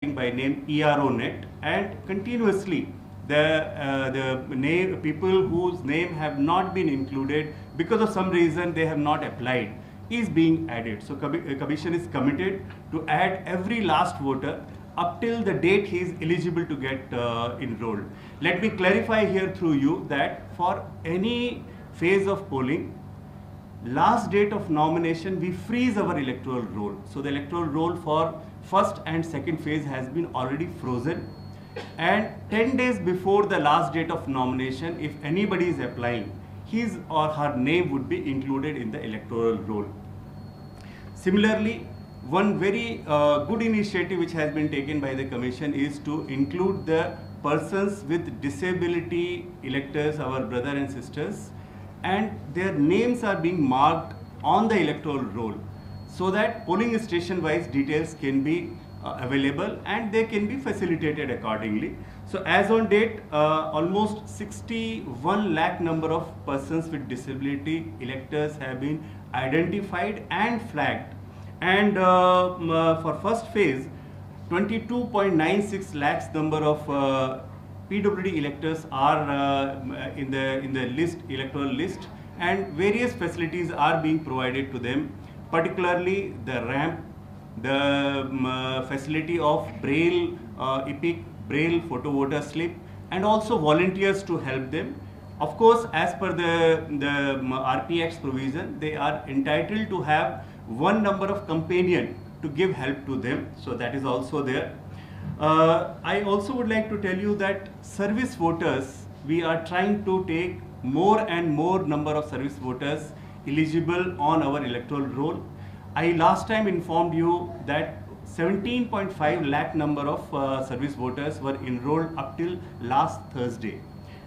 by name ERONet, and continuously the people whose name have not been included because of some reason they have not applied is being added. So Commission is committed to add every last voter up till the date he is eligible to get enrolled. Let me clarify here through you that for any phase of polling, last date of nomination, we freeze our electoral roll. So the electoral roll for first and second phase has been already frozen, and 10 days before the last date of nomination, if anybody is applying, his or her name would be included in the electoral roll. Similarly, one very good initiative which has been taken by the Commission is to include the persons with disability electors, our brothers and sisters, and their names are being marked on the electoral roll so that polling station wise details can be available and they can be facilitated accordingly. So as on date, almost 61 lakh number of persons with disability electors have been identified and flagged, and for first phase 22.96 lakhs number of PWD electors are in the list, electoral list, and various facilities are being provided to them, particularly the ramp, the facility of Braille, EPIC, Braille photo voter slip, and also volunteers to help them. Of course, as per the RPX provision, they are entitled to have one number of companion to give help to them, so that is also there. I also would like to tell you that service voters, we are trying to take more and more number of service voters eligible on our electoral roll. I last time informed you that 17.5 lakh number of service voters were enrolled up till last Thursday.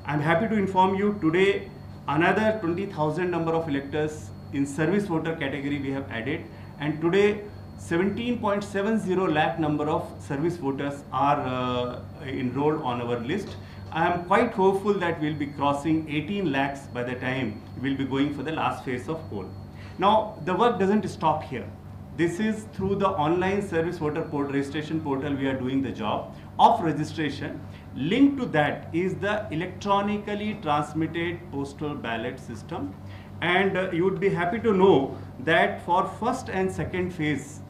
I am happy to inform you today another 20,000 number of electors in service voter category we have added, and today 17.70 lakh number of service voters are enrolled on our list. I am quite hopeful that we will be crossing 18 lakhs by the time we will be going for the last phase of poll. Now, the work doesn't stop here. This is through the online service voter portal, registration portal, we are doing the job of registration. Linked to that is the electronically transmitted postal ballot system. And you would be happy to know that for first and second phase,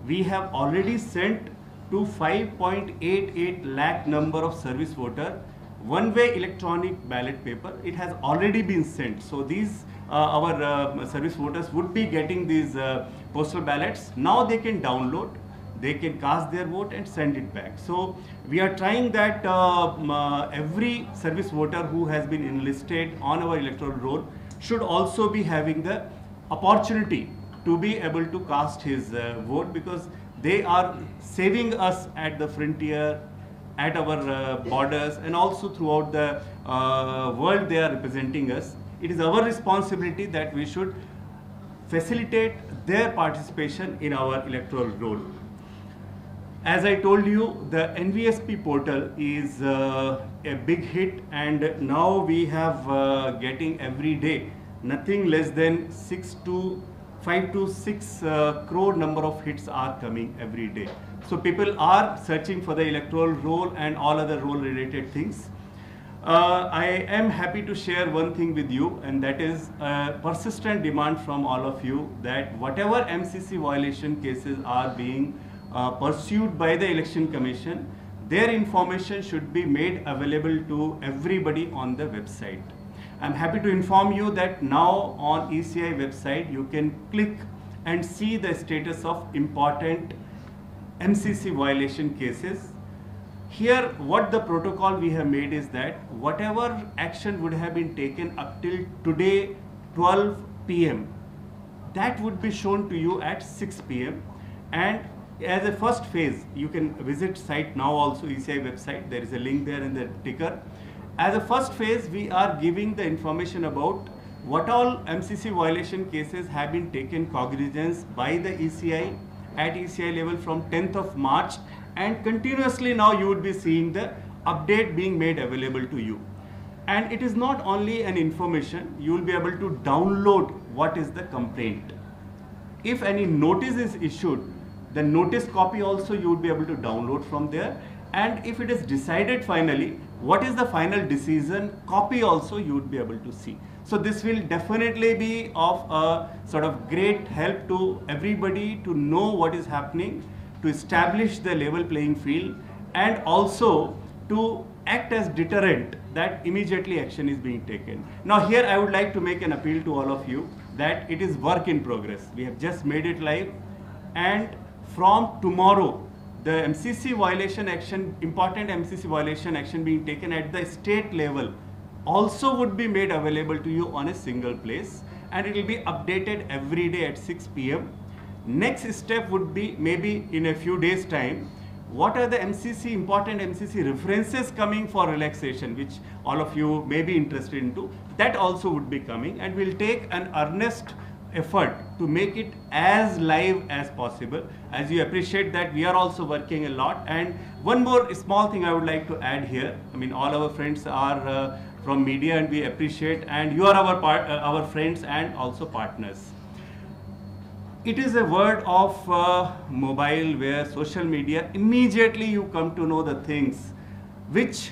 we have already sent to 5.88 lakh number of service voter one-way electronic ballot paper. It has already been sent. So these our service voters would be getting these postal ballots. Now they can download, they can cast their vote and send it back. So we are trying that every service voter who has been enlisted on our electoral roll should also be having the opportunity to be able to cast his vote, because they are saving us at the frontier, at our borders, and also throughout the world they are representing us. It is our responsibility that we should facilitate their participation in our electoral roll. As I told you, the NVSP portal is a big hit, and now we have getting every day nothing less than 5 to 6 crore number of hits are coming every day. So people are searching for the electoral roll and all other roll related things. I am happy to share one thing with you, and that is a persistent demand from all of you that whatever MCC violation cases are being pursued by the Election Commission, their information should be made available to everybody on the website. I'm happy to inform you that now on ECI website you can click and see the status of important MCC violation cases. Here what the protocol we have made is that whatever action would have been taken up till today 12 PM, that would be shown to you at 6 PM, and as a first phase you can visit site now also, ECI website, there is a link there in the ticker. As a first phase, we are giving the information about what all MCC violation cases have been taken cognizance by the ECI at ECI level from 10th of March, and continuously now you would be seeing the update being made available to you. And it is not only an information, you will be able to download what is the complaint. If any notice is issued, The notice copy also you would be able to download from there. And if it is decided finally, what is the final decision, copy also you would be able to see. So this will definitely be of a sort of great help to everybody to know what is happening, to establish the level playing field, and also to act as deterrent that immediately action is being taken. Now here I would like to make an appeal to all of you that it is work in progress. We have just made it live, and from tomorrow the MCC violation action, important MCC violation action being taken at the state level also would be made available to you on a single place, and it will be updated every day at 6 p.m. Next step would be maybe in a few days time, what are the MCC, important MCC references coming for relaxation, which all of you may be interested into. That also would be coming, and we'll take an earnest effort to make it as live as possible. As you appreciate that we are also working a lot. And one more small thing I would like to add here. I mean, all our friends are from media, and we appreciate, and you are our friends and also partners. It is a word of mobile, where social media, immediately you come to know the things which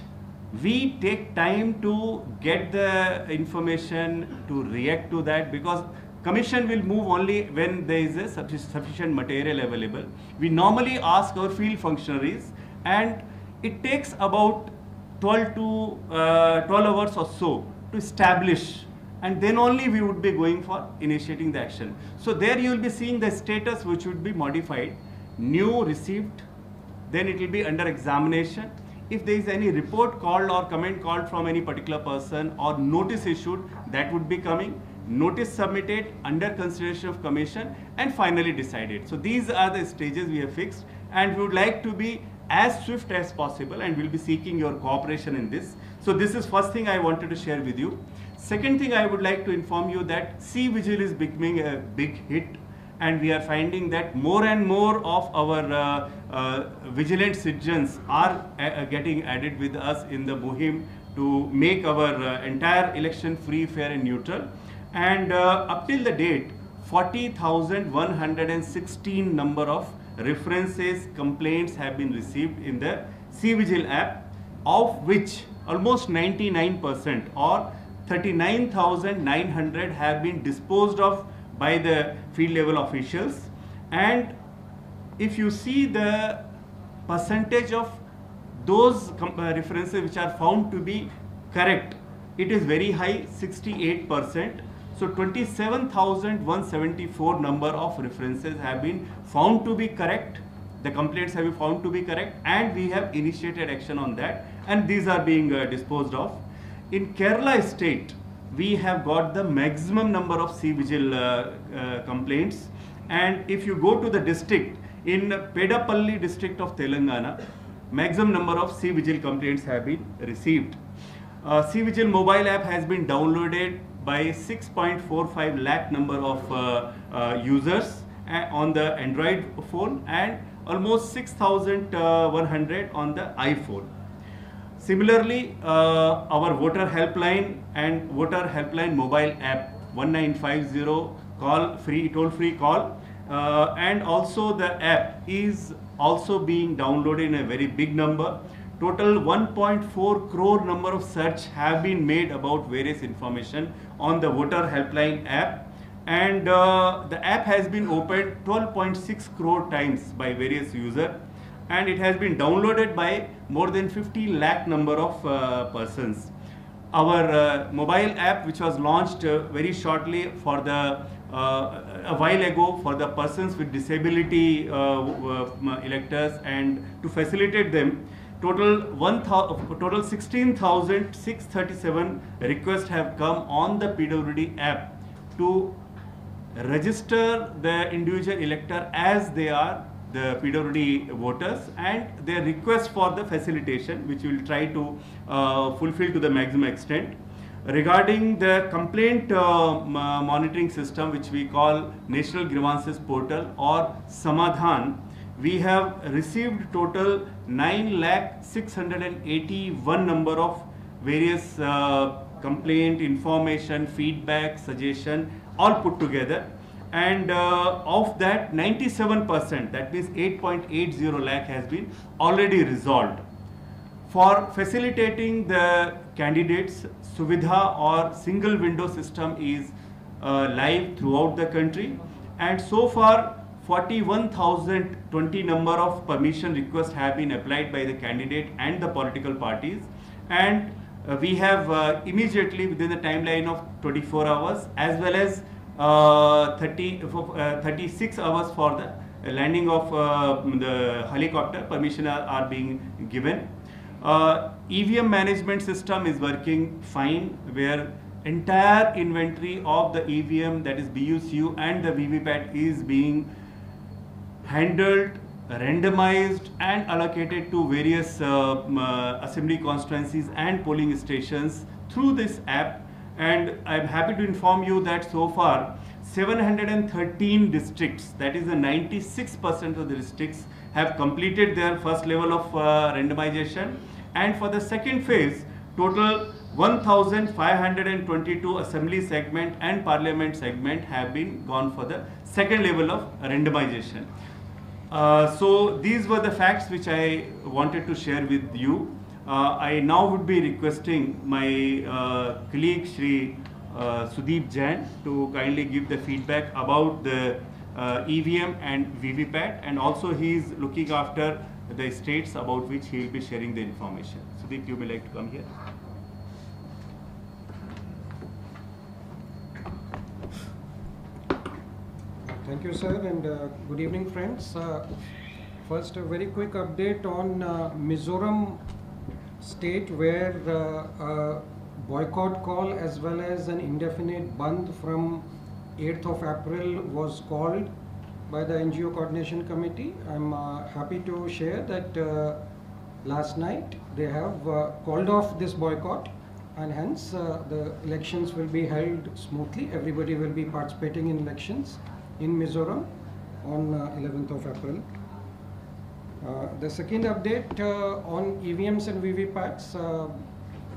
we take time to get the information, to react to that, because commission will move only when there is a sufficient material available. We normally ask our field functionaries, and it takes about 12 hours or so to establish, and then only we would be going for initiating the action. So there you will be seeing the status which would be modified, new received, then it will be under examination. If there is any report called or comment called from any particular person or notice issued, that would be coming, notice submitted, under consideration of commission, and finally decided. So these are the stages we have fixed, and we would like to be as swift as possible, and we'll be seeking your cooperation in this. So this is first thing I wanted to share with you. Second thing I would like to inform you that C-Vigil is becoming a big hit, and we are finding that more and more of our vigilant citizens are getting added with us in the muhim to make our entire election free, fair and neutral. And up till the date, 40,116 number of references, complaints have been received in the C-Vigil app, of which almost 99% or 39,900 have been disposed of by the field level officials. And if you see the percentage of those references which are found to be correct, it is very high, 68%. So 27,174 number of references have been found to be correct. The complaints have been found to be correct, and we have initiated action on that, and these are being disposed of. In Kerala state, we have got the maximum number of C-Vigil complaints, and if you go to the district, in Pedapalli district of Telangana, maximum number of C-Vigil complaints have been received. C-Vigil mobile app has been downloaded by 6.45 lakh number of users on the Android phone, and almost 6,100 on the iPhone. Similarly, our voter helpline and voter helpline mobile app 1950 call free, toll-free call, and also the app is also being downloaded in a very big number. Total 1.4 crore number of search have been made about various information on the voter helpline app, and the app has been opened 12.6 crore times by various users, and it has been downloaded by more than 50 lakh number of persons. Our mobile app, which was launched very shortly for the a while ago for the persons with disability electors, and to facilitate them, total 16,637 requests have come on the PWD app to register the individual elector as they are the PWD voters, and their request for the facilitation, which we will try to fulfill to the maximum extent. Regarding the complaint monitoring system, which we call National Grievances Portal or Samadhan, we have received total 9,681 number of various complaint, information, feedback, suggestion, all put together. and of that 97%, that means 8.80 lakh has been already resolved. For facilitating the candidates, Suvidha or single window system is live throughout the country, and so far 41,020 number of permission requests have been applied by the candidate and the political parties, and we have immediately within the timeline of 24 hours as well as 36 hours for the landing of the helicopter permission are being given. EVM management system is working fine, where entire inventory of the EVM, that is BUCU and the VVPAT, is being handled, randomized and allocated to various assembly constituencies and polling stations through this app. And I am happy to inform you that so far 713 districts, that is the 96% of the districts, have completed their first level of randomization, and for the second phase total 1,522 assembly segment and parliament segment have been gone for the second level of randomization. So these were the facts which I wanted to share with you. I now would be requesting my colleague Shri Sudeep Jain to kindly give the feedback about the EVM and VVPAT, and also he is looking after the states about which he will be sharing the information. Sudeep, you may like to come here. Thank you, sir, and good evening, friends. First, a very quick update on Mizoram state, where a boycott call as well as an indefinite bandh from 8th of April was called by the NGO Coordination Committee. I'm happy to share that last night they have called off this boycott, and hence the elections will be held smoothly. Everybody will be participating in elections in Mizoram on 11th of April. The second update on EVMs and VVPATs,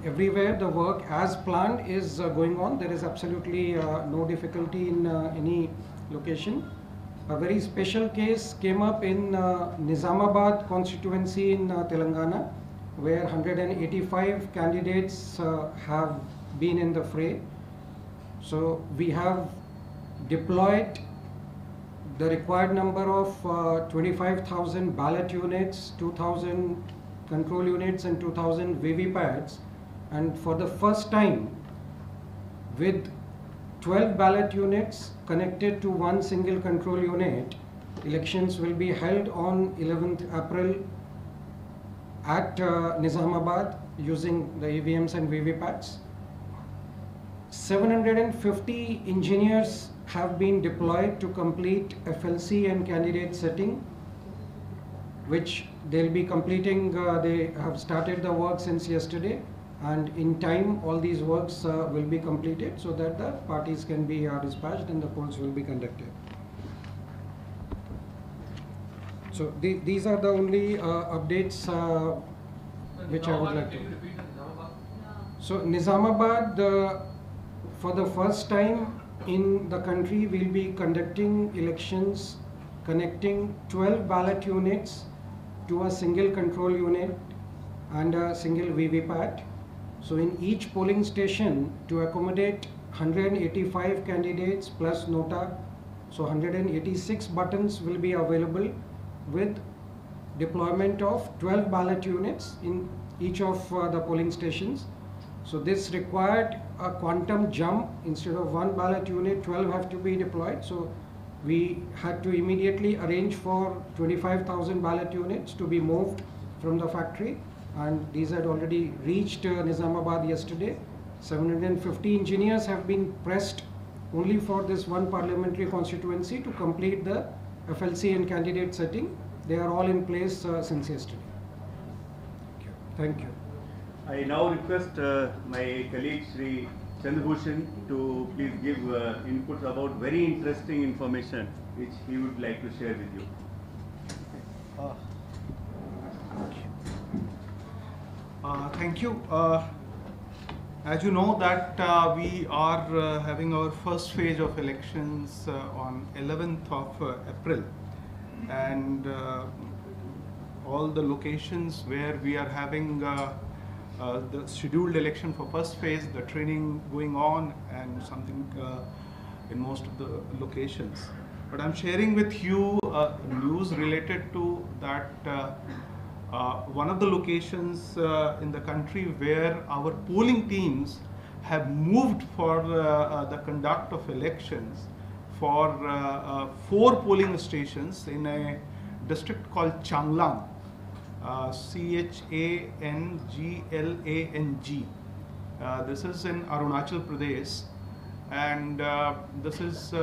everywhere the work as planned is going on. There is absolutely no difficulty in any location. A very special case came up in Nizamabad constituency in Telangana, where 185 candidates have been in the fray. So we have deployed the required number of 25,000 ballot units, 2,000 control units and 2,000 VVPATs, and for the first time with 12 ballot units connected to one single control unit, elections will be held on 11th April at Nizamabad using the EVMs and VVPATs. 750 engineers have been deployed to complete FLC and candidate setting, which they'll be completing. They have started the work since yesterday, and in time all these works will be completed so that the parties can be dispatched and the polls will be conducted. So these are the only updates which I would like to. So Nizamabad, for the first time in the country, we'll be conducting elections connecting 12 ballot units to a single control unit and a single VVPAT. So in each polling station, to accommodate 185 candidates plus nota, so 186 buttons will be available with deployment of 12 ballot units in each of the polling stations. So this required a quantum jump. Instead of one ballot unit, 12 have to be deployed. So we had to immediately arrange for 25,000 ballot units to be moved from the factory, and these had already reached Nizamabad yesterday. 750 engineers have been pressed only for this one parliamentary constituency to complete the FLC and candidate setting. They are all in place since yesterday. Thank you. I now request my colleague Shri Chandrabhushan to please give inputs about very interesting information which he would like to share with you. Thank you. As you know that we are having our first phase of elections on 11th of April, and all the locations where we are having the scheduled election for first phase, the training going on, and something in most of the locations. But I'm sharing with you news related to that one of the locations in the country where our polling teams have moved for the conduct of elections for 4 polling stations in a district called Changlang, Changlang. This is in Arunachal Pradesh, and this is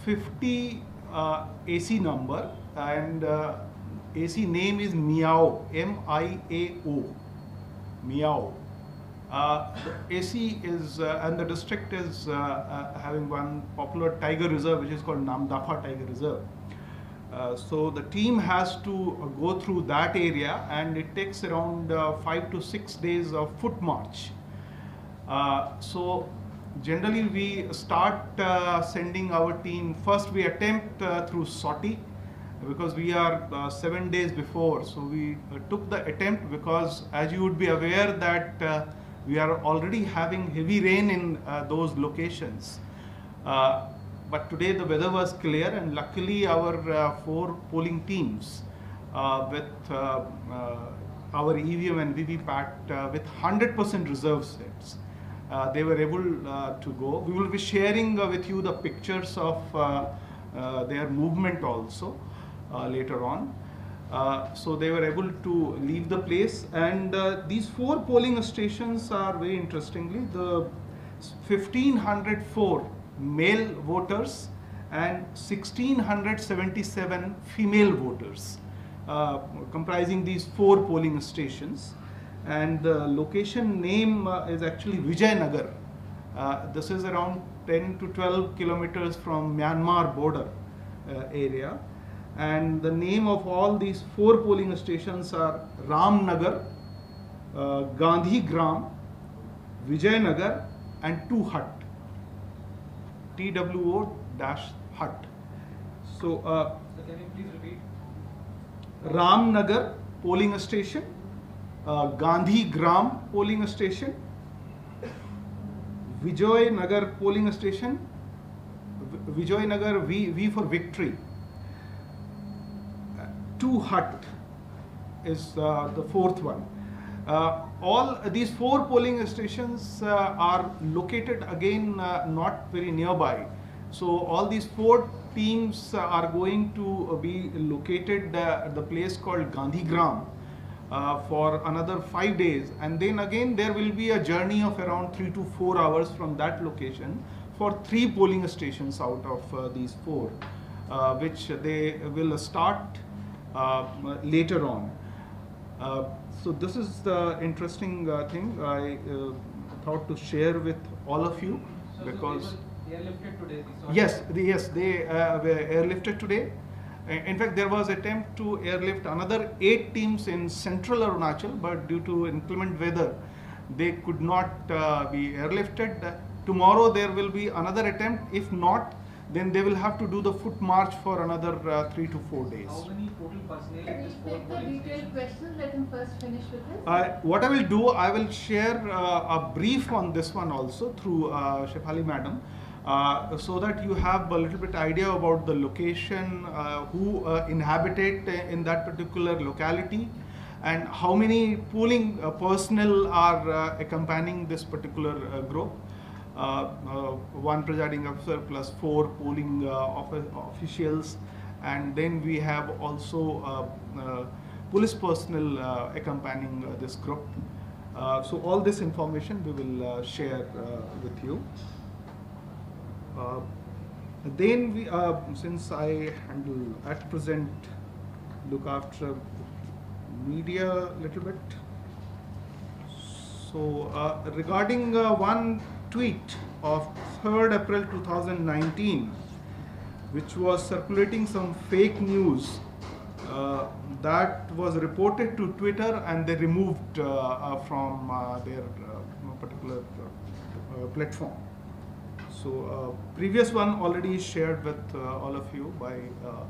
50 AC number, and AC name is Miao, M-I-A-O, Miao. The AC is, and the district is having one popular tiger reserve which is called Namdafa Tiger Reserve. So the team has to go through that area, and it takes around 5 to 6 days of foot march. So generally we start sending our team, first we attempt through sortie, because we are 7 days before. So we took the attempt because, as you would be aware, that we are already having heavy rain in those locations. But today the weather was clear, and luckily our 4 polling teams with our EVM and VVPAT with 100% reserve sets, they were able to go. We will be sharing with you the pictures of their movement also later on. So they were able to leave the place, and these 4 polling stations are very interestingly the 1504 male voters and 1677 female voters, comprising these 4 polling stations. And the location name is actually Vijayanagar. This is around 10 to 12 kilometers from Myanmar border area. And the name of all these 4 polling stations are Ramnagar, Gandhi Gram, Vijayanagar, and 2 Hut, TWO-Hut. So, can you please repeat? Ramnagar polling station, Gandhi Gram polling station, Vijayanagar polling station, Vijayanagar V for victory. 2 Hut is the 4th one. All these 4 polling stations are located again not very nearby. So all these 4 teams are going to be located at the place called Gandhi Gram for another 5 days, and then again there will be a journey of around 3 to 4 hours from that location for 3 polling stations out of these 4, which they will start later on. So this is the interesting thing I thought to share with all of you, because they were airlifted today. yes, they were airlifted today. In fact, there was attempt to airlift another 8 teams in central Arunachal, but due to inclement weather, they could not be airlifted. Tomorrow there will be another attempt. If not, then they will have to do the foot march for another 3 to 4 days. How many total personnel Can at this you 4 take the polling detailed stations? questions? Let him first finish with this. What I will do, I will share a brief on this one also through Shefali madam, so that you have a little bit idea about the location, who inhabited in that particular locality, and how many polling personnel are accompanying this particular group. 1 presiding officer plus 4 polling officials, and then we have also police personnel accompanying this group. So all this information we will share with you. Then we, since I handle at present, look after media a little bit. So regarding one tweet of 3rd April 2019, which was circulating some fake news that was reported to Twitter and they removed from their particular platform. So previous one already shared with all of you by our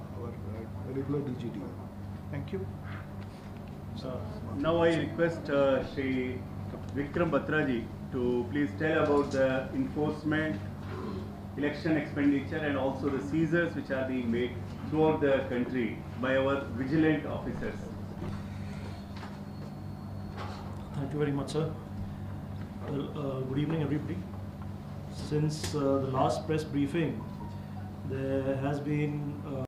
regular DGD. Thank you. Now I request Shri Vikram Batraji to please tell about the enforcement, election expenditure and also the seizures which are being made throughout the country by our vigilant officers. Thank you very much, sir. Well, good evening, everybody. Since the last press briefing, there has been